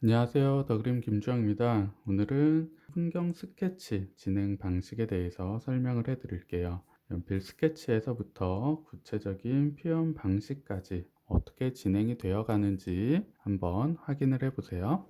안녕하세요. 더그림 김주영입니다. 오늘은 풍경 스케치 진행 방식에 대해서 설명을 해 드릴게요. 연필 스케치에서부터 구체적인 표현 방식까지 어떻게 진행이 되어 가는지 한번 확인을 해 보세요.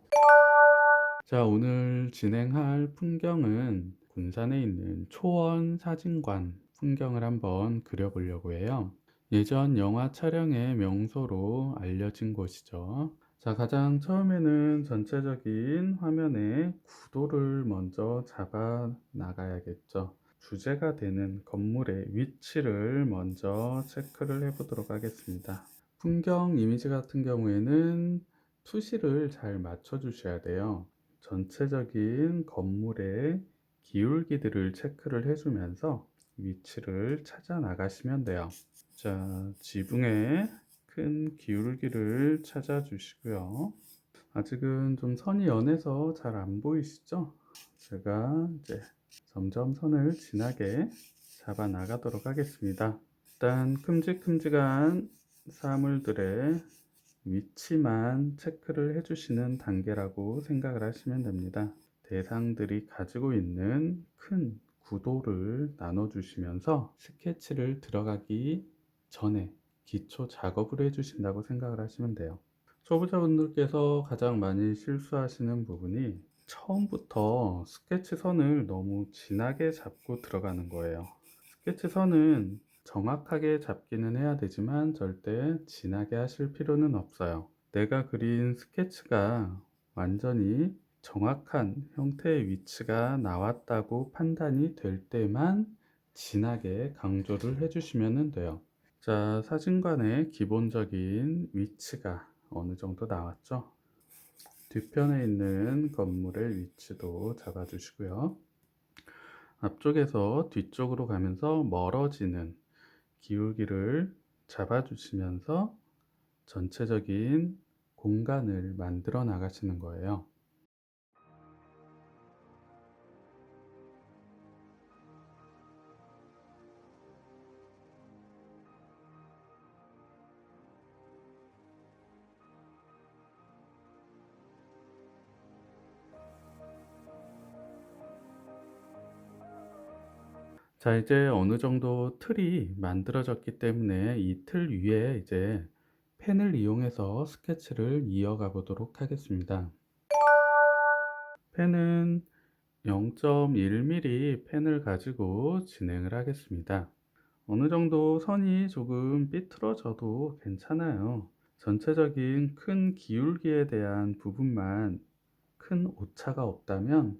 자, 오늘 진행할 풍경은 군산에 있는 초원 사진관 풍경을 한번 그려보려고 해요. 예전 영화 촬영의 명소로 알려진 곳이죠. 자, 가장 처음에는 전체적인 화면의 구도를 먼저 잡아 나가야겠죠. 주제가 되는 건물의 위치를 먼저 체크를 해 보도록 하겠습니다. 풍경 이미지 같은 경우에는 투시를 잘 맞춰 주셔야 돼요. 전체적인 건물의 기울기들을 체크를 해주면서 위치를 찾아 나가시면 돼요. 자, 지붕의 큰 기울기를 찾아 주시고요. 아직은 좀 선이 연해서 잘 안 보이시죠? 제가 이제 점점 선을 진하게 잡아 나가도록 하겠습니다. 일단 큼직큼직한 사물들의 위치만 체크를 해주시는 단계라고 생각을 하시면 됩니다. 대상들이 가지고 있는 큰 구도를 나눠주시면서 스케치를 들어가기 전에 기초 작업을 해주신다고 생각을 하시면 돼요. 초보자분들께서 가장 많이 실수하시는 부분이 처음부터 스케치 선을 너무 진하게 잡고 들어가는 거예요. 스케치 선은 정확하게 잡기는 해야 되지만 절대 진하게 하실 필요는 없어요. 내가 그린 스케치가 완전히 정확한 형태의 위치가 나왔다고 판단이 될 때만 진하게 강조를 해주시면 돼요. 자, 사진관의 기본적인 위치가 어느 정도 나왔죠? 뒤편에 있는 건물의 위치도 잡아주시고요. 앞쪽에서 뒤쪽으로 가면서 멀어지는 기울기를 잡아주시면서 전체적인 공간을 만들어 나가시는 거예요. 자, 이제 어느 정도 틀이 만들어졌기 때문에 이 틀 위에 이제 펜을 이용해서 스케치를 이어가 보도록 하겠습니다. 펜은 0.1mm 펜을 가지고 진행을 하겠습니다. 어느 정도 선이 조금 삐뚤어져도 괜찮아요. 전체적인 큰 기울기에 대한 부분만 큰 오차가 없다면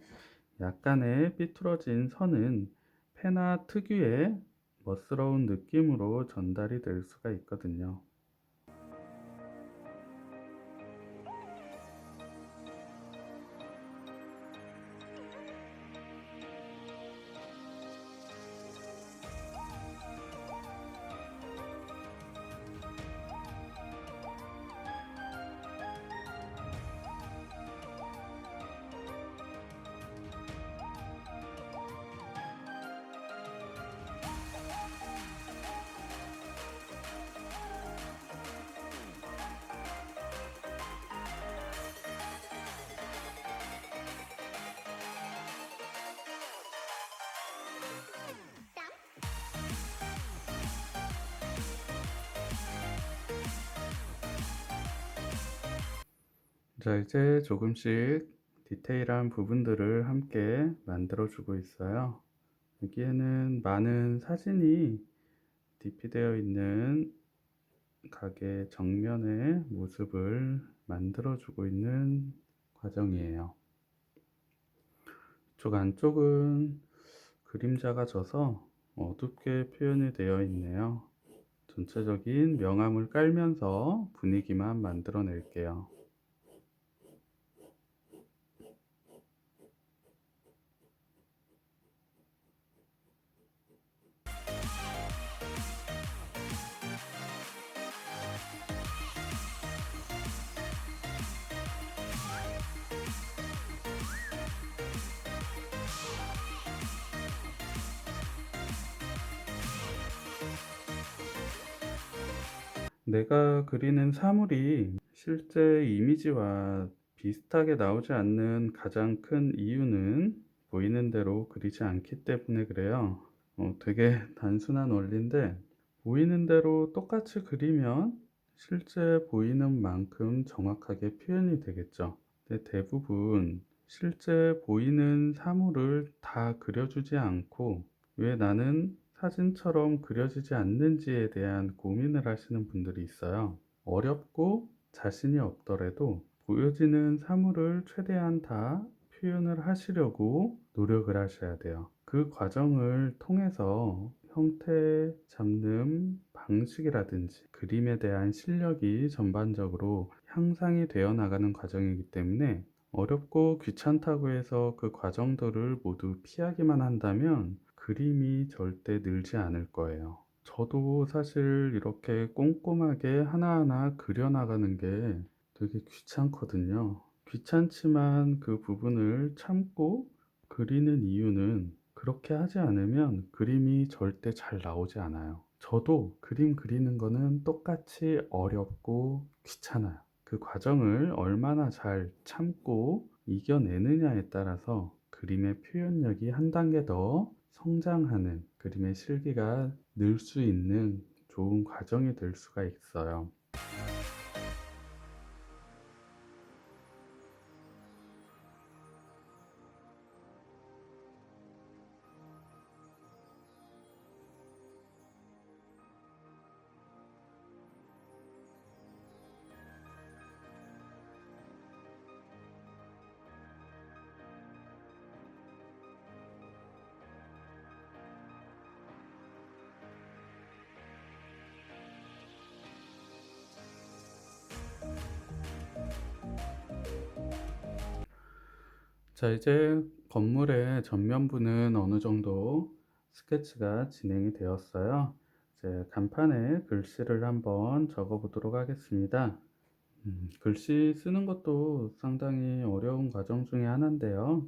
약간의 삐뚤어진 선은 페나 특유의 멋스러운 느낌으로 전달이 될 수가 있거든요. 자, 이제 조금씩 디테일한 부분들을 함께 만들어 주고 있어요. 여기에는 많은 사진이 디피되어 있는 가게 정면의 모습을 만들어 주고 있는 과정이에요. 이쪽 안쪽은 그림자가 져서 어둡게 표현이 되어 있네요. 전체적인 명암을 깔면서 분위기만 만들어 낼게요. 내가 그리는 사물이 실제 이미지와 비슷하게 나오지 않는 가장 큰 이유는 보이는 대로 그리지 않기 때문에 그래요. 되게 단순한 원리인데, 보이는 대로 똑같이 그리면 실제 보이는 만큼 정확하게 표현이 되겠죠. 근데 대부분 실제 보이는 사물을 다 그려주지 않고 왜 나는 사진처럼 그려지지 않는지에 대한 고민을 하시는 분들이 있어요. 어렵고 자신이 없더라도 보여지는 사물을 최대한 다 표현을 하시려고 노력을 하셔야 돼요. 그 과정을 통해서 형태 잡는 방식이라든지 그림에 대한 실력이 전반적으로 향상이 되어 나가는 과정이기 때문에, 어렵고 귀찮다고 해서 그 과정들을 모두 피하기만 한다면 그림이 절대 늘지 않을 거예요. 저도 사실 이렇게 꼼꼼하게 하나하나 그려나가는 게 되게 귀찮거든요. 귀찮지만 그 부분을 참고 그리는 이유는, 그렇게 하지 않으면 그림이 절대 잘 나오지 않아요. 저도 그림 그리는 거는 똑같이 어렵고 귀찮아요. 그 과정을 얼마나 잘 참고 이겨내느냐에 따라서 그림의 표현력이 한 단계 더 성장하는, 그림의 실기가 늘 수 있는 좋은 과정이 될 수가 있어요. 자, 이제 건물의 전면부는 어느 정도 스케치가 진행이 되었어요. 이제 간판에 글씨를 한번 적어 보도록 하겠습니다. 글씨 쓰는 것도 상당히 어려운 과정 중에 하나인데요.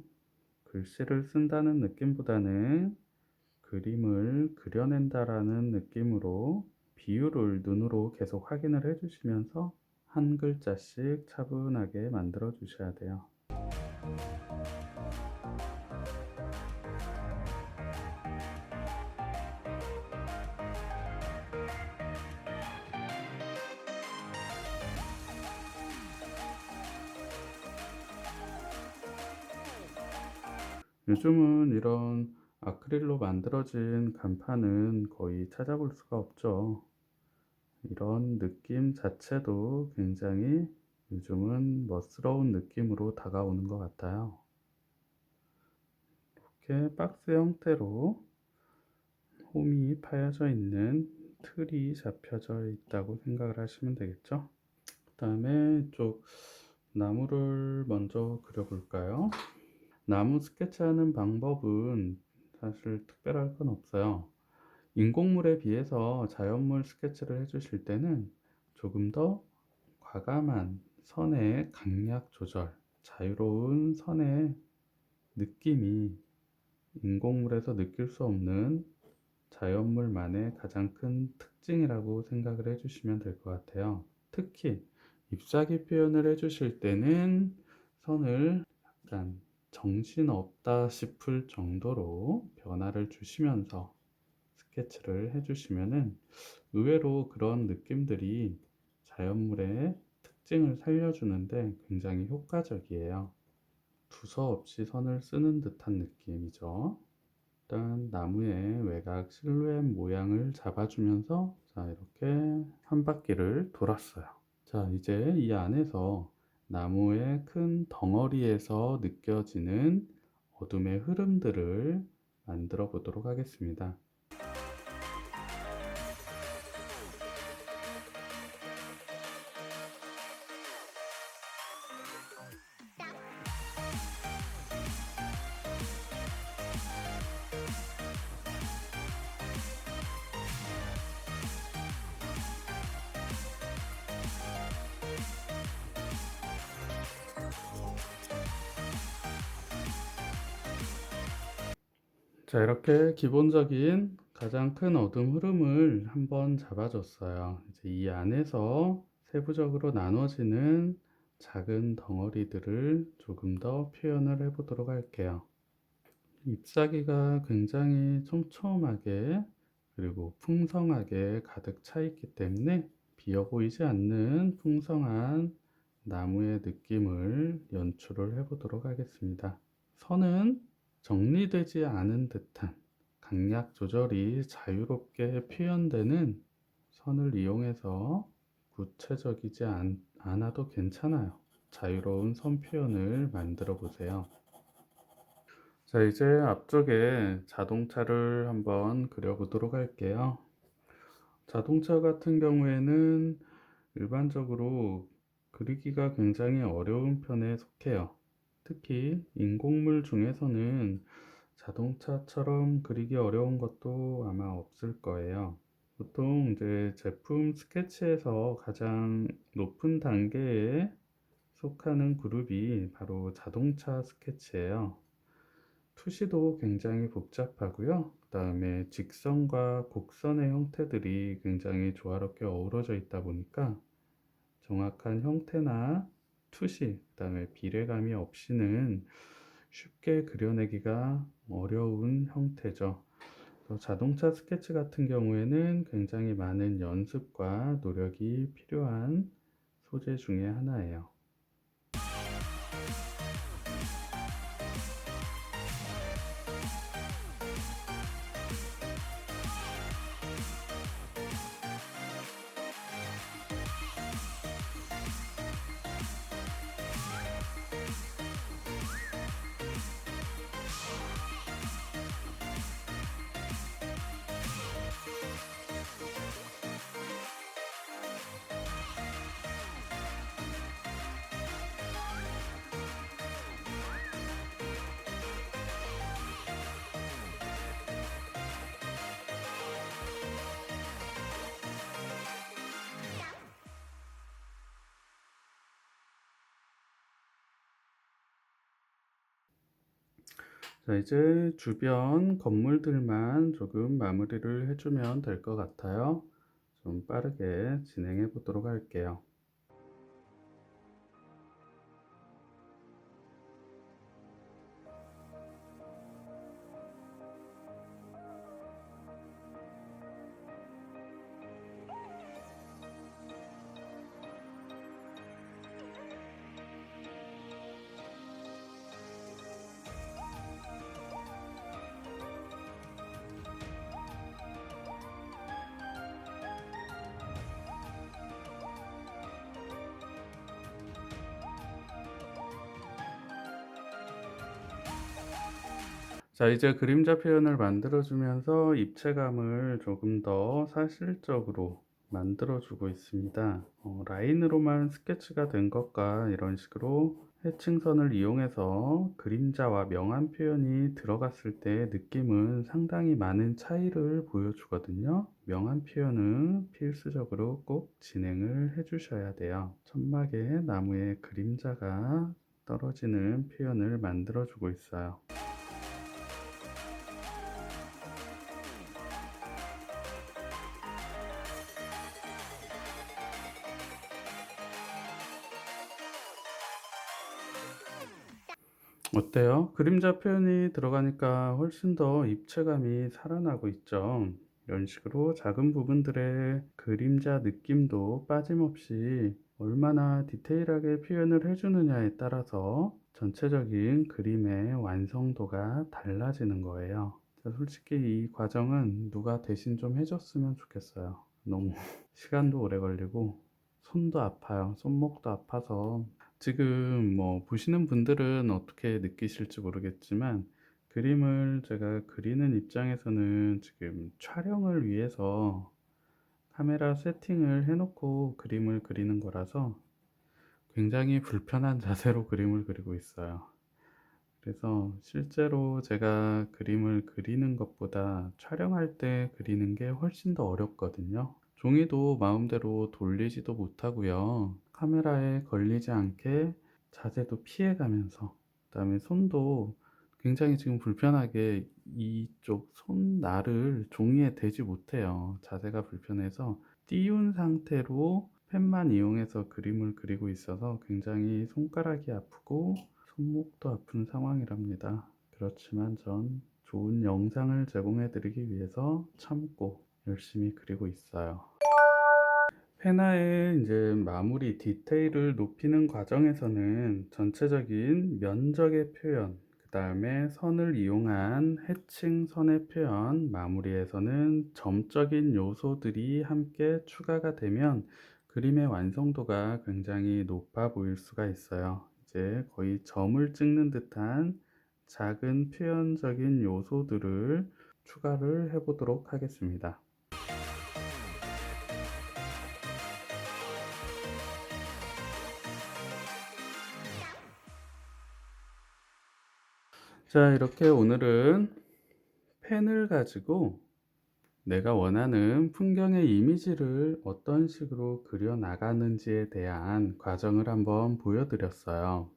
글씨를 쓴다는 느낌보다는 그림을 그려낸다라는 느낌으로 비율을 눈으로 계속 확인을 해 주시면서 한 글자씩 차분하게 만들어 주셔야 돼요. 요즘은 이런 아크릴로 만들어진 간판은 거의 찾아볼 수가 없죠. 이런 느낌 자체도 굉장히 요즘은 멋스러운 느낌으로 다가오는 것 같아요. 이렇게 박스 형태로 홈이 파여져 있는 틀이 잡혀져 있다고 생각을 하시면 되겠죠. 그 다음에 이쪽 나무를 먼저 그려볼까요? 나무 스케치하는 방법은 사실 특별할 건 없어요. 인공물에 비해서 자연물 스케치를 해주실 때는 조금 더 과감한 선의 강약 조절, 자유로운 선의 느낌이 인공물에서 느낄 수 없는 자연물만의 가장 큰 특징이라고 생각을 해주시면 될 것 같아요. 특히 잎사귀 표현을 해주실 때는 선을 약간 정신없다 싶을 정도로 변화를 주시면서 스케치를 해주시면은 의외로 그런 느낌들이 자연물의 특징을 살려주는데 굉장히 효과적이에요. 두서없이 선을 쓰는 듯한 느낌이죠. 일단 나무의 외곽 실루엣 모양을 잡아주면서, 자, 이렇게 한 바퀴를 돌았어요. 자, 이제 이 안에서 나무의 큰 덩어리에서 느껴지는 어둠의 흐름들을 만들어 보도록 하겠습니다. 자, 이렇게 기본적인 가장 큰 어둠 흐름을 한번 잡아줬어요. 이제 이 안에서 세부적으로 나눠지는 작은 덩어리들을 조금 더 표현을 해 보도록 할게요. 잎사귀가 굉장히 촘촘하게 그리고 풍성하게 가득 차 있기 때문에 비어 보이지 않는 풍성한 나무의 느낌을 연출을 해 보도록 하겠습니다. 선은 정리되지 않은 듯한 강약 조절이 자유롭게 표현되는 선을 이용해서 구체적이지 않아도 괜찮아요. 자유로운 선 표현을 만들어 보세요. 자, 이제 앞쪽에 자동차를 한번 그려보도록 할게요. 자동차 같은 경우에는 일반적으로 그리기가 굉장히 어려운 편에 속해요. 특히 인공물 중에서는 자동차처럼 그리기 어려운 것도 아마 없을 거예요. 보통 이제 제품 스케치에서 가장 높은 단계에 속하는 그룹이 바로 자동차 스케치예요. 투시도 굉장히 복잡하고요. 그 다음에 직선과 곡선의 형태들이 굉장히 조화롭게 어우러져 있다 보니까 정확한 형태나 투시, 그 다음에 비례감이 없이는 쉽게 그려내기가 어려운 형태죠. 또 자동차 스케치 같은 경우에는 굉장히 많은 연습과 노력이 필요한 소재 중에 하나예요. 자, 이제 주변 건물들만 조금 마무리를 해주면 될 것 같아요. 좀 빠르게 진행해 보도록 할게요. 자, 이제 그림자 표현을 만들어 주면서 입체감을 조금 더 사실적으로 만들어 주고 있습니다. 라인으로만 스케치가 된 것과 이런 식으로 해칭선을 이용해서 그림자와 명암 표현이 들어갔을 때 느낌은 상당히 많은 차이를 보여주거든요. 명암 표현은 필수적으로 꼭 진행을 해 주셔야 돼요. 천막에 나무의 그림자가 떨어지는 표현을 만들어 주고 있어요. 어때요? 그림자 표현이 들어가니까 훨씬 더 입체감이 살아나고 있죠. 이런 식으로 작은 부분들의 그림자 느낌도 빠짐없이 얼마나 디테일하게 표현을 해주느냐에 따라서 전체적인 그림의 완성도가 달라지는 거예요. 솔직히 이 과정은 누가 대신 좀 해줬으면 좋겠어요. 너무 시간도 오래 걸리고 손도 아파요. 손목도 아파서 지금 뭐 보시는 분들은 어떻게 느끼실지 모르겠지만 그림을 제가 그리는 입장에서는 지금 촬영을 위해서 카메라 세팅을 해 놓고 그림을 그리는 거라서 굉장히 불편한 자세로 그림을 그리고 있어요. 그래서 실제로 제가 그림을 그리는 것보다 촬영할 때 그리는 게 훨씬 더 어렵거든요. 종이도 마음대로 돌리지도 못하고요. 카메라에 걸리지 않게 자세도 피해가면서, 그다음에 손도 굉장히 지금 불편하게 이쪽 손날을 종이에 대지 못해요. 자세가 불편해서 띄운 상태로 펜만 이용해서 그림을 그리고 있어서 굉장히 손가락이 아프고 손목도 아픈 상황이랍니다. 그렇지만 전 좋은 영상을 제공해 드리기 위해서 참고 열심히 그리고 있어요. 페나의 이제 마무리 디테일을 높이는 과정에서는 전체적인 면적의 표현, 그 다음에 선을 이용한 해칭 선의 표현, 마무리에서는 점적인 요소들이 함께 추가가 되면 그림의 완성도가 굉장히 높아 보일 수가 있어요. 이제 거의 점을 찍는 듯한 작은 표현적인 요소들을 추가를 해 보도록 하겠습니다. 자, 이렇게 오늘은 펜을 가지고 내가 원하는 풍경의 이미지를 어떤 식으로 그려 나가는지에 대한 과정을 한번 보여드렸어요.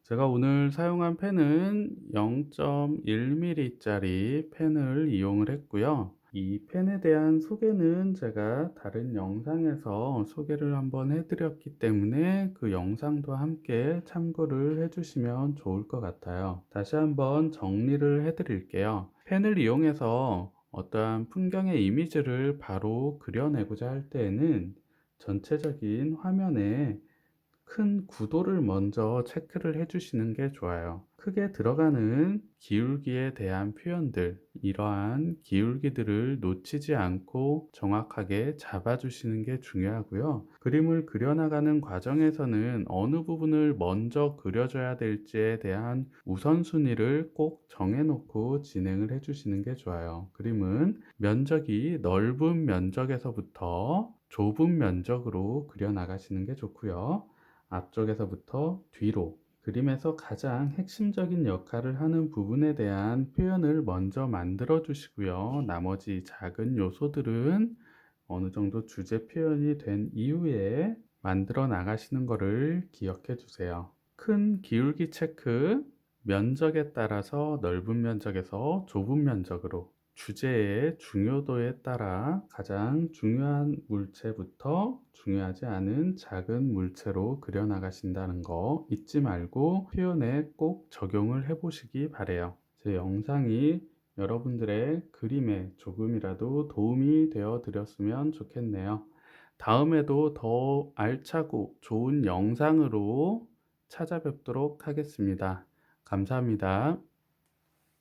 제가 오늘 사용한 펜은 0.1mm 짜리 펜을 이용을 했고요. 이 펜에 대한 소개는 제가 다른 영상에서 소개를 한번 해드렸기 때문에 그 영상도 함께 참고를 해주시면 좋을 것 같아요. 다시 한번 정리를 해드릴게요. 펜을 이용해서 어떠한 풍경의 이미지를 바로 그려내고자 할 때에는 전체적인 화면에 큰 구도를 먼저 체크를 해 주시는 게 좋아요. 크게 들어가는 기울기에 대한 표현들, 이러한 기울기들을 놓치지 않고 정확하게 잡아 주시는 게 중요하고요. 그림을 그려나가는 과정에서는 어느 부분을 먼저 그려줘야 될지에 대한 우선순위를 꼭 정해 놓고 진행을 해 주시는 게 좋아요. 그림은 면적이 넓은 면적에서부터 좁은 면적으로 그려 나가시는 게 좋고요. 앞쪽에서부터 뒤로 그림에서 가장 핵심적인 역할을 하는 부분에 대한 표현을 먼저 만들어 주시고요. 나머지 작은 요소들은 어느 정도 주제 표현이 된 이후에 만들어 나가시는 것을 기억해 주세요. 큰 기울기 체크, 면적에 따라서 넓은 면적에서 좁은 면적으로 주제의 중요도에 따라 가장 중요한 물체부터 중요하지 않은 작은 물체로 그려 나가신다는 거 잊지 말고 표현에 꼭 적용을 해 보시기 바래요. 제 영상이 여러분들의 그림에 조금이라도 도움이 되어 드렸으면 좋겠네요. 다음에도 더 알차고 좋은 영상으로 찾아뵙도록 하겠습니다. 감사합니다.